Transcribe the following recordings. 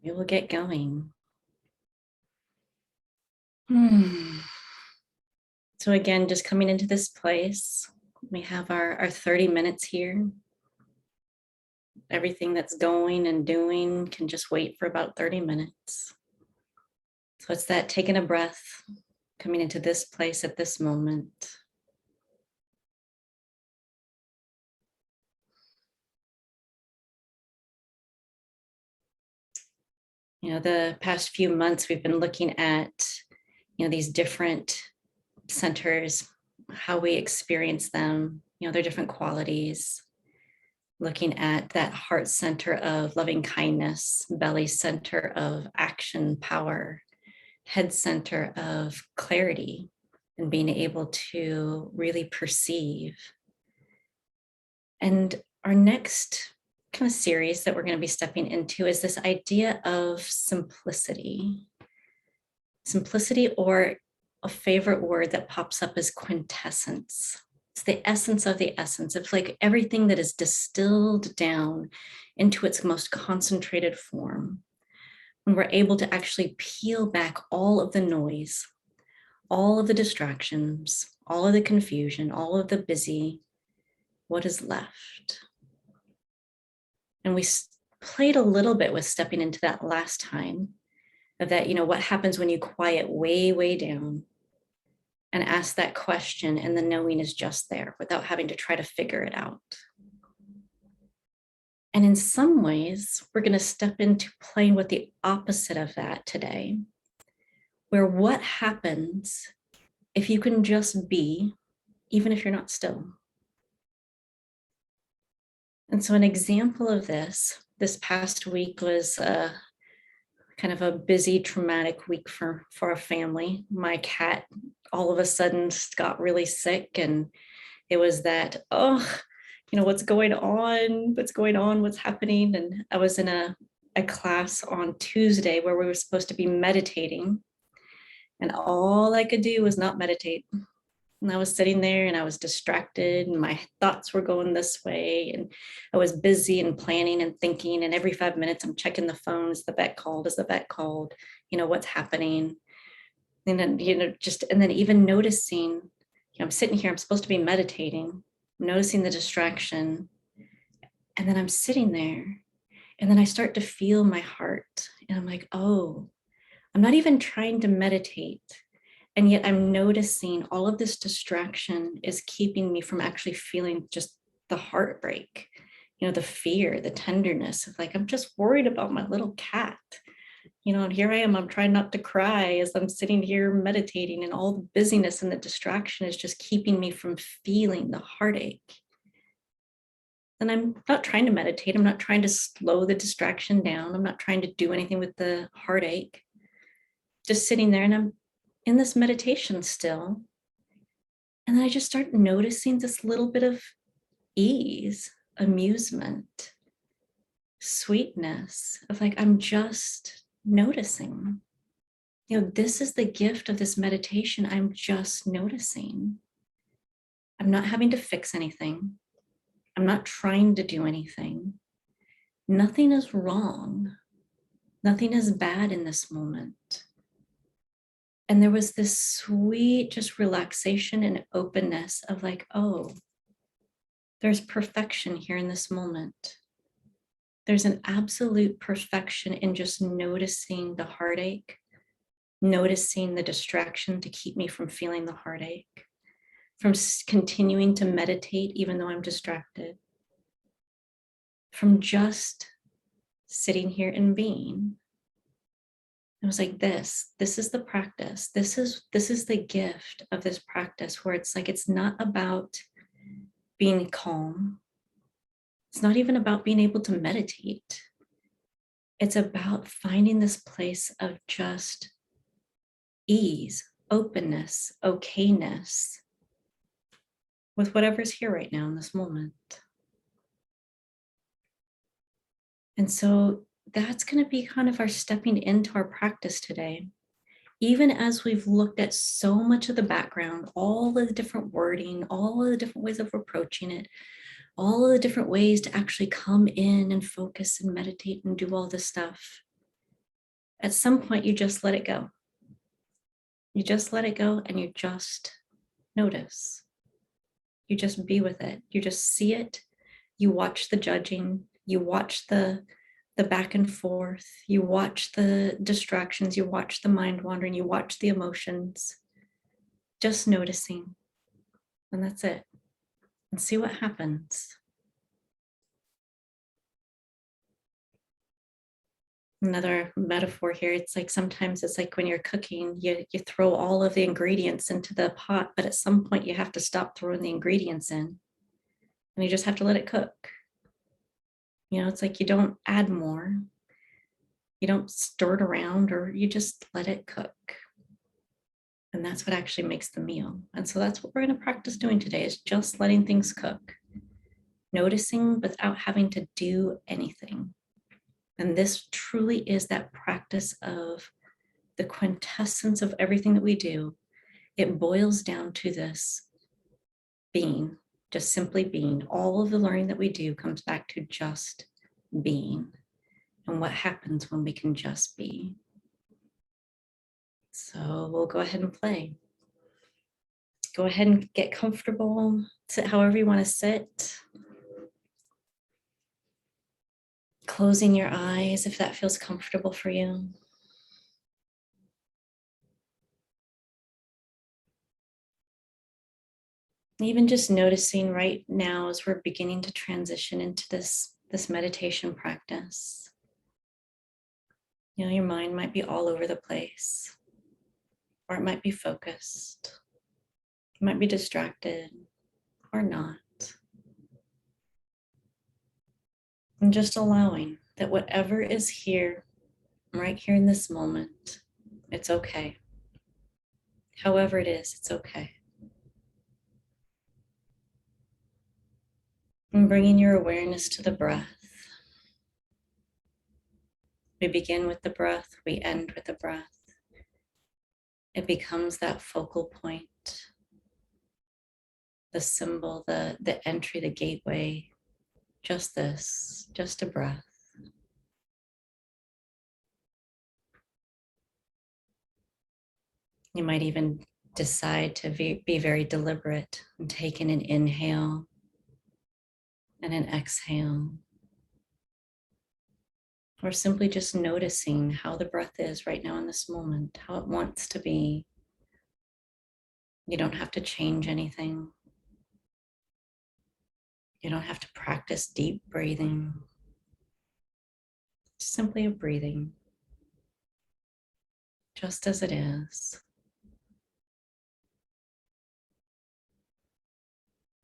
We will get going. So again, just coming into this place, we have our 30 minutes here. Everything that's going and doing can just wait for about 30 minutes. So it's that taking a breath, coming into this place at this moment. The past few months we've been looking at, these different centers, how we experience them, their different qualities, looking at that heart center of loving kindness, belly center of action, power, head center of clarity, and being able to really perceive. And our next kind of series that we're going to be stepping into is this idea of simplicity. Simplicity, or a favorite word that pops up, is quintessence. It's the essence of the essence. It's like everything that is distilled down into its most concentrated form. When we're able to actually peel back all of the noise, all of the distractions, all of the confusion, all of the busy, what is left? And we played a little bit with stepping into that last time, of that, what happens when you quiet way, way down and ask that question, and the knowing is just there without having to try to figure it out. And in some ways, we're going to step into playing with the opposite of that today, where what happens if you can just be, even if you're not still. And so an example of this past week was kind of a busy, traumatic week for a family. My cat all of a sudden got really sick, and it was that, what's going on? What's happening? And I was in a class on Tuesday where we were supposed to be meditating, and all I could do was not meditate. And I was sitting there and I was distracted, and my thoughts were going this way, and I was busy and planning and thinking, and every 5 minutes I'm checking the phone. Is the vet called? What's happening? And then, and then even noticing, I'm sitting here, I'm supposed to be meditating, noticing the distraction. And then I'm sitting there, and then I start to feel my heart, and I'm like, oh, I'm not even trying to meditate. And yet I'm noticing all of this distraction is keeping me from actually feeling just the heartbreak, the fear, the tenderness of like, I'm just worried about my little cat, and here I am, I'm trying not to cry as I'm sitting here meditating, and all the busyness and the distraction is just keeping me from feeling the heartache. And I'm not trying to meditate. I'm not trying to slow the distraction down. I'm not trying to do anything with the heartache. Just sitting there, and I'm in this meditation still. And then I just start noticing this little bit of ease, amusement, sweetness of like, I'm just noticing. This is the gift of this meditation. I'm just noticing. I'm not having to fix anything. I'm not trying to do anything. Nothing is wrong. Nothing is bad in this moment. And there was this sweet, just relaxation and openness of like, oh, there's perfection here in this moment. There's an absolute perfection in just noticing the heartache, noticing the distraction to keep me from feeling the heartache, from continuing to meditate even though I'm distracted, from just sitting here and being. It was like this is the practice. This is the gift of this practice, where it's like, it's not about being calm. It's not even about being able to meditate. It's about finding this place of just ease, openness, okayness with whatever's here right now in this moment. And so that's going to be kind of our stepping into our practice today. Even as we've looked at so much of the background, all of the different wording, all of the different ways of approaching it, all of the different ways to actually come in and focus and meditate and do all this stuff. At some point, you just let it go. You just let it go and you just notice. You just be with it. You just see it. You watch the judging. You watch the back and forth. You watch the distractions. You watch the mind wandering. You watch the emotions. Just noticing. And that's it. And see what happens. Another metaphor here, it's like sometimes it's like when you're cooking, you throw all of the ingredients into the pot, but at some point you have to stop throwing the ingredients in and you just have to let it cook. You know, it's like you don't add more, you don't stir it around, or you just let it cook. And that's what actually makes the meal. And so that's what we're going to practice doing today, is just letting things cook, noticing without having to do anything. And this truly is that practice of the quintessence of everything that we do. It boils down to this being, just simply being. All of the learning that we do comes back to just being and what happens when we can just be. So we'll go ahead and play. Go ahead and get comfortable. Sit however you want to sit. Closing your eyes if that feels comfortable for you. Even just noticing right now as we're beginning to transition into this meditation practice. You know, your mind might be all over the place, or it might be focused. You might be distracted or not. And just allowing that whatever is here, right here in this moment, it's okay. However it is, it's okay. And bringing your awareness to the breath. We begin with the breath, we end with the breath. It becomes that focal point, the symbol, the entry, the gateway. Just this, just a breath. You might even decide to be very deliberate and take in an inhale and an exhale. Or simply just noticing how the breath is right now in this moment, how it wants to be. You don't have to change anything. You don't have to practice deep breathing. It's simply a breathing, just as it is.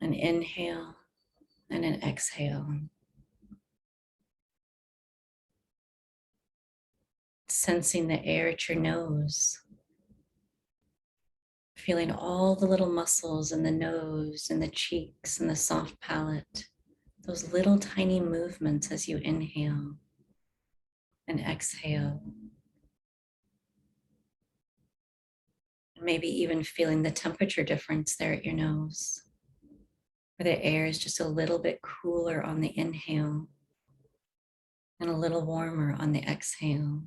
An inhale and an exhale. Sensing the air at your nose. Feeling all the little muscles in the nose and the cheeks and the soft palate. Those little tiny movements as you inhale and exhale. Maybe even feeling the temperature difference there at your nose, where the air is just a little bit cooler on the inhale and a little warmer on the exhale.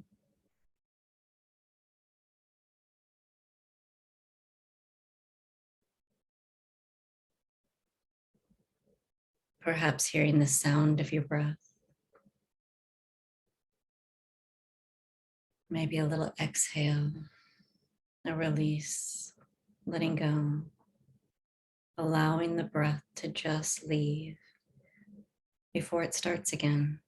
Perhaps hearing the sound of your breath. Maybe a little exhale, a release, letting go, allowing the breath to just leave before it starts again.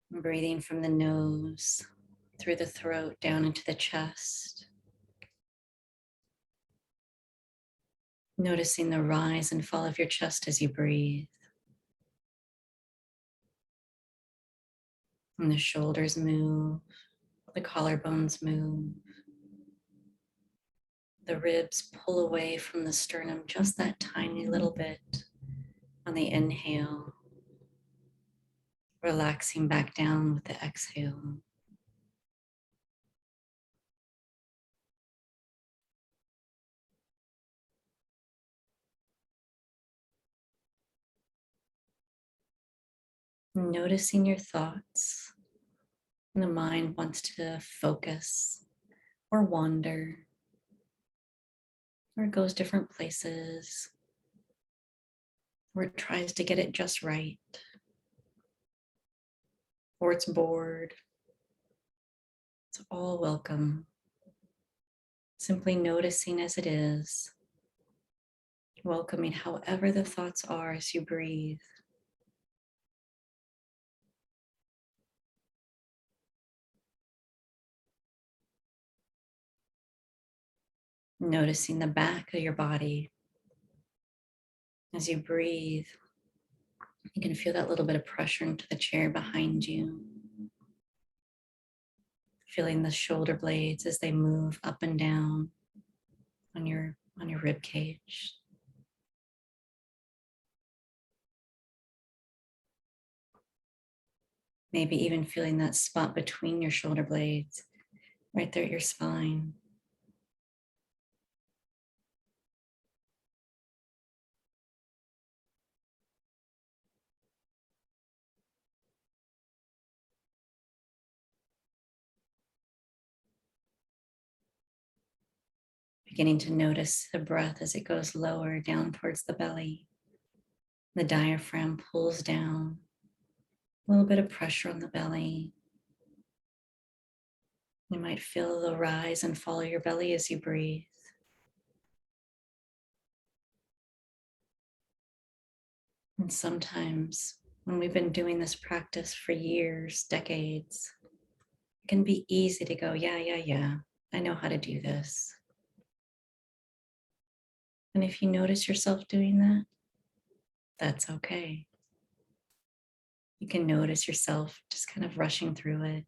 Breathing from the nose, through the throat, down into the chest. Noticing the rise and fall of your chest as you breathe. And the shoulders move, the collarbones move. The ribs pull away from the sternum just that tiny little bit on the inhale. Relaxing back down with the exhale. Noticing your thoughts. And the mind wants to focus or wander, or it goes different places, or it tries to get it just right, or it's bored. It's all welcome. Simply noticing as it is, welcoming however the thoughts are as you breathe. Noticing the back of your body. As you breathe, you can feel that little bit of pressure into the chair behind you. Feeling the shoulder blades as they move up and down on your rib cage. Maybe even feeling that spot between your shoulder blades, right there at your spine. Beginning to notice the breath as it goes lower down towards the belly. The diaphragm pulls down, a little bit of pressure on the belly. You might feel the rise and fall of your belly as you breathe. And sometimes when we've been doing this practice for years, decades, it can be easy to go, yeah, I know how to do this. And if you notice yourself doing that, that's okay. You can notice yourself just kind of rushing through it.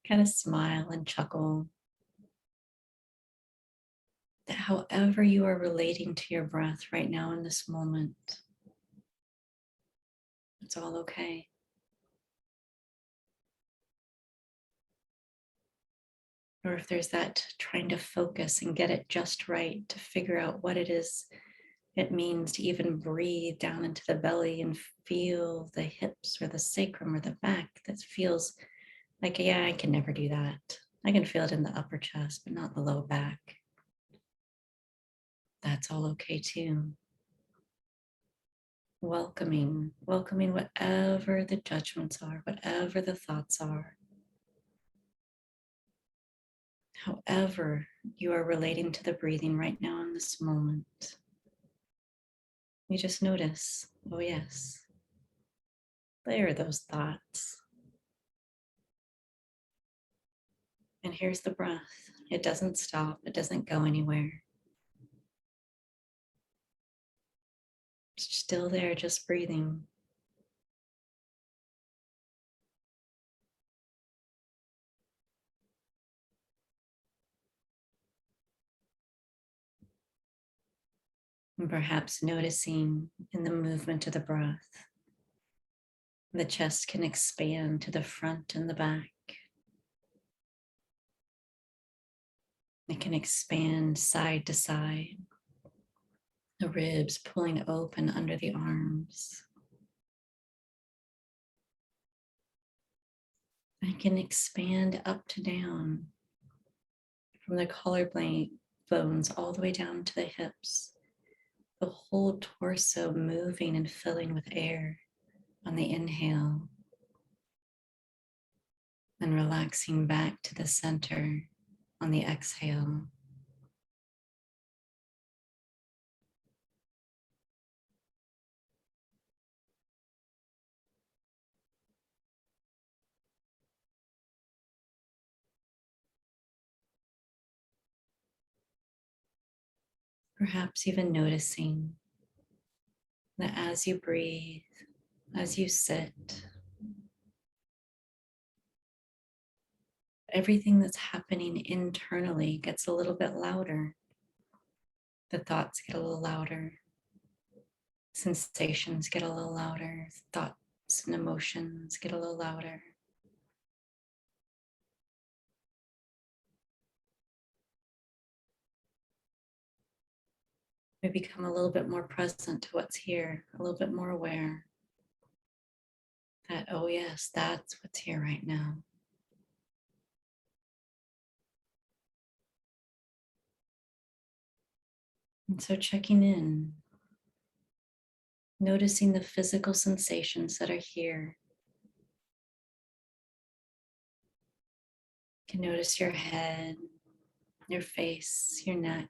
Kind of smile and chuckle. That however you are relating to your breath right now in this moment, it's all okay. Or if there's that trying to focus and get it just right to figure out what it is it means to even breathe down into the belly and feel the hips or the sacrum or the back that feels like, yeah, I can never do that. I can feel it in the upper chest, but not the low back. That's all okay too. Welcoming whatever the judgments are, whatever the thoughts are. However you are relating to the breathing right now in this moment. You just notice, oh yes, there are those thoughts. And here's the breath. It doesn't stop, it doesn't go anywhere. It's still there, just breathing. And perhaps noticing in the movement of the breath, the chest can expand to the front and the back. It can expand side to side. The ribs pulling open under the arms. It can expand up to down from the collarbone bones all the way down to the hips. The whole torso moving and filling with air on the inhale, and relaxing back to the center on the exhale. Perhaps even noticing that as you breathe, as you sit, everything that's happening internally gets a little bit louder. The thoughts get a little louder. Sensations get a little louder. Thoughts and emotions get a little louder. We become a little bit more present to what's here, a little bit more aware that, oh, yes, that's what's here right now. And so checking in, noticing the physical sensations that are here. You can notice your head, your face, your neck,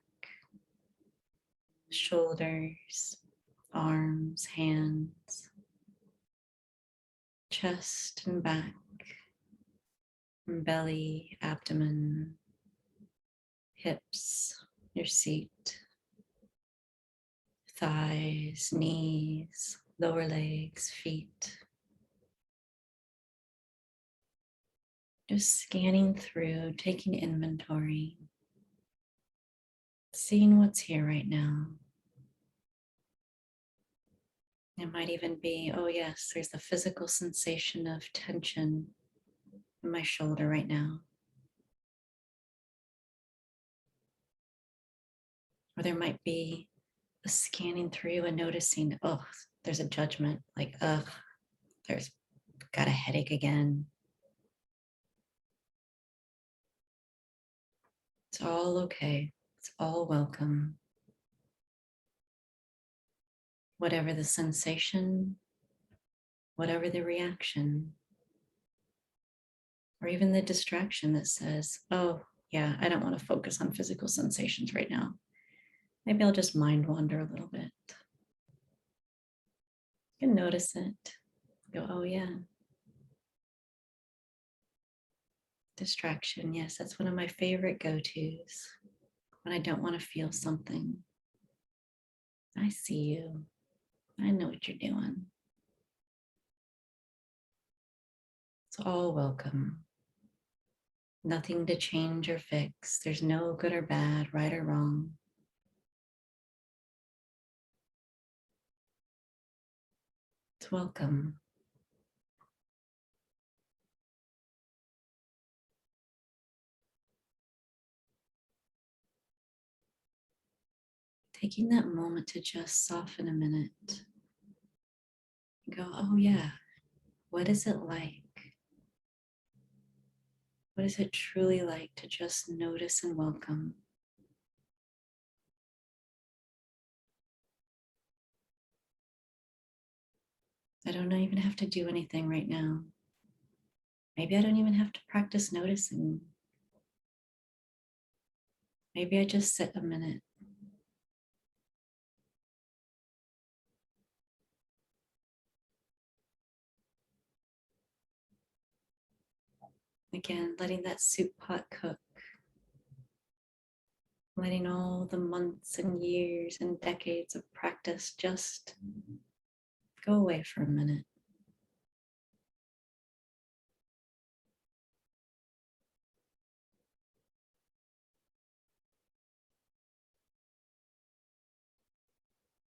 shoulders, arms, hands, chest and back, and belly, abdomen, hips, your seat, thighs, knees, lower legs, feet. Just scanning through, taking inventory, seeing what's here right now. It might even be, oh yes, there's the physical sensation of tension in my shoulder right now. Or there might be a scanning through and noticing, oh, there's a judgment, like, there's got a headache again. It's all okay. It's all welcome. Whatever the sensation, whatever the reaction, or even the distraction that says, oh, yeah, I don't want to focus on physical sensations right now. Maybe I'll just mind wander a little bit. You can notice it. Go, oh, yeah. Distraction. Yes, that's one of my favorite go-tos when I don't want to feel something. I see you. I know what you're doing. It's all welcome. Nothing to change or fix. There's no good or bad, right or wrong. It's welcome. Taking that moment to just soften a minute. Go, oh yeah, what is it like? What is it truly like to just notice and welcome? I don't even have to do anything right now. Maybe I don't even have to practice noticing. Maybe I just sit a minute. Again, letting that soup pot cook. Letting all the months and years and decades of practice just go away for a minute.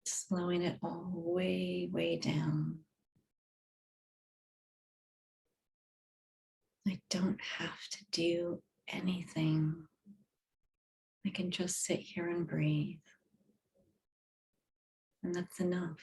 Slowing it all way, way down. I don't have to do anything. I can just sit here and breathe. And that's enough.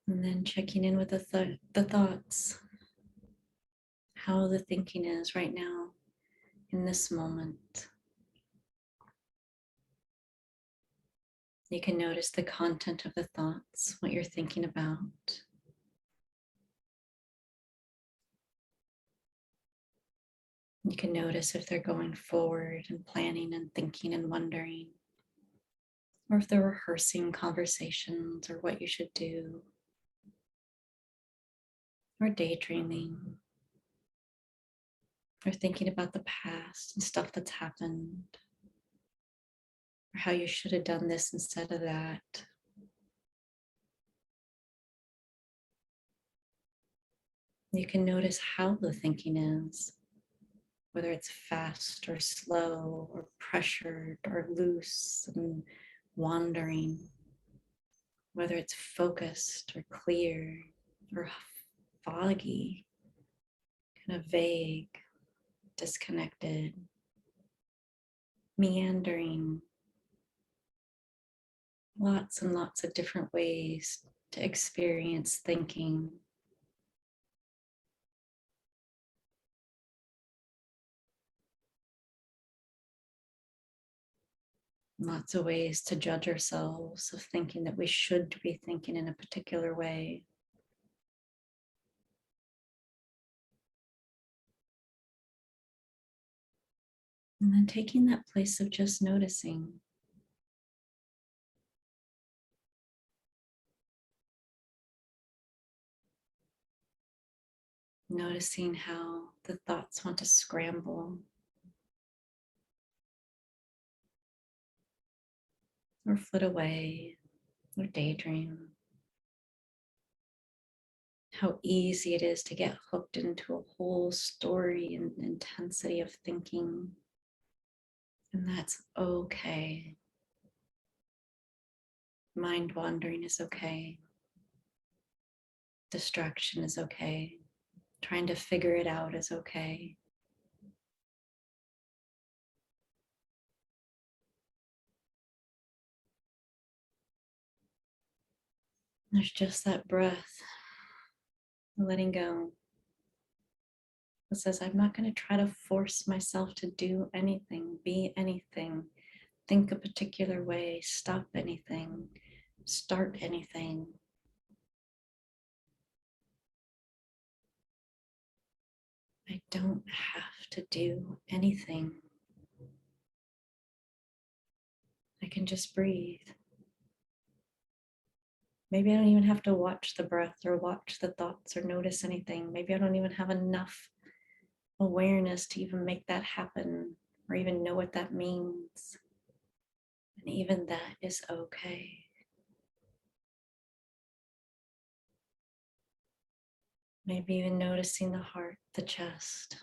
And then checking in with the thoughts, how the thinking is right now in this moment. You can notice the content of the thoughts, what you're thinking about. You can notice if they're going forward and planning and thinking and wondering, or if they're rehearsing conversations or what you should do, or daydreaming, or thinking about the past and stuff that's happened, or how you should have done this instead of that. You can notice how the thinking is, whether it's fast or slow or pressured or loose and wandering. whether it's focused or clear or foggy, kind of vague, disconnected, meandering. Lots and lots of different ways to experience thinking. Lots of ways to judge ourselves of thinking that we should be thinking in a particular way. And then taking that place of just noticing. Noticing how the thoughts want to scramble or flit away or daydream. How easy it is to get hooked into a whole story and intensity of thinking. And that's okay. Mind wandering is okay. Distraction is okay. Trying to figure it out is okay. There's just that breath, letting go. It says, I'm not going to try to force myself to do anything, be anything, think a particular way, stop anything, start anything. I don't have to do anything. I can just breathe. Maybe I don't even have to watch the breath or watch the thoughts or notice anything. Maybe I don't even have enough awareness to even make that happen or even know what that means. And even that is okay. Maybe even noticing the heart, the chest,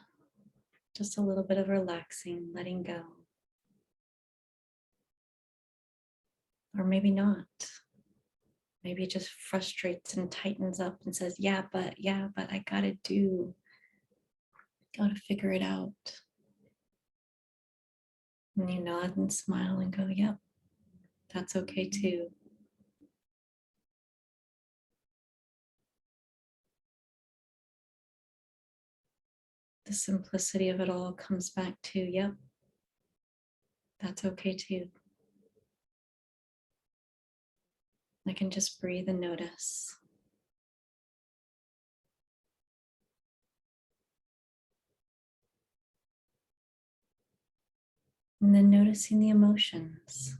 just a little bit of relaxing, letting go. Or maybe not. Maybe it just frustrates and tightens up and says, yeah, but I gotta figure it out. And you nod and smile and go, yep, that's okay too. The simplicity of it all comes back to, yep, that's okay too. I can just breathe and notice. And then noticing the emotions,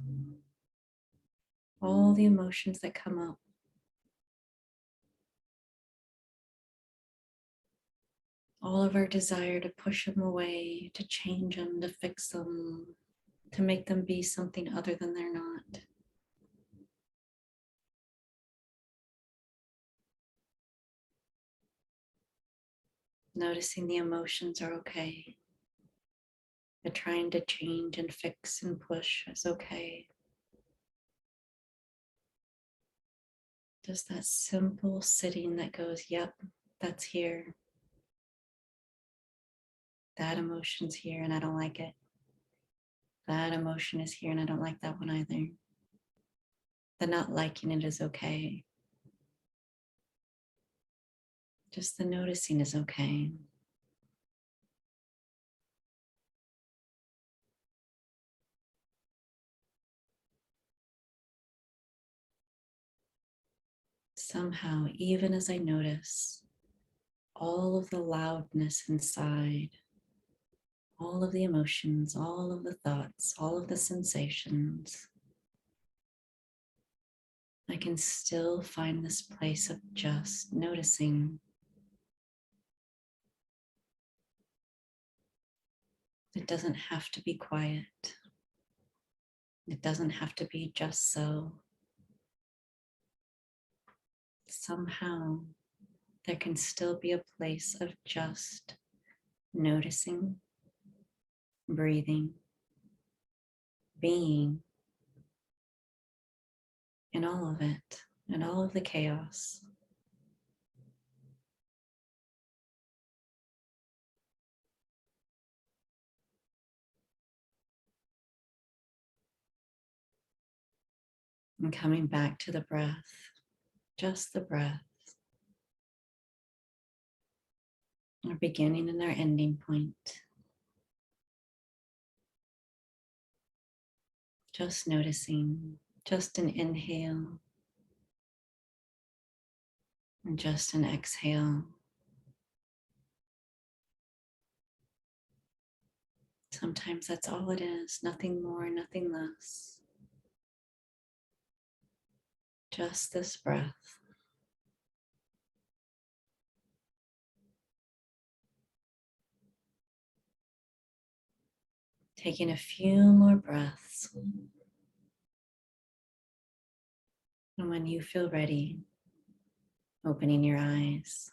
all the emotions that come up. All of our desire to push them away, to change them, to fix them, to make them be something other than they're not. Noticing the emotions are okay. The trying to change and fix and push is okay. Just that simple sitting that goes, yep, that's here. That emotion's here and I don't like it. That emotion is here and I don't like that one either. The not liking it is okay. Just the noticing is okay. Somehow, even as I notice all of the loudness inside, all of the emotions, all of the thoughts, all of the sensations, I can still find this place of just noticing. It doesn't have to be quiet. It doesn't have to be just so. Somehow, there can still be a place of just noticing, breathing, being in all of it. and all of the chaos. And coming back to the breath, just the breath, our beginning and our ending point. Just noticing, just an inhale and just an exhale. Sometimes that's all it is, nothing more, nothing less. Just this breath. Taking a few more breaths. And when you feel ready, opening your eyes.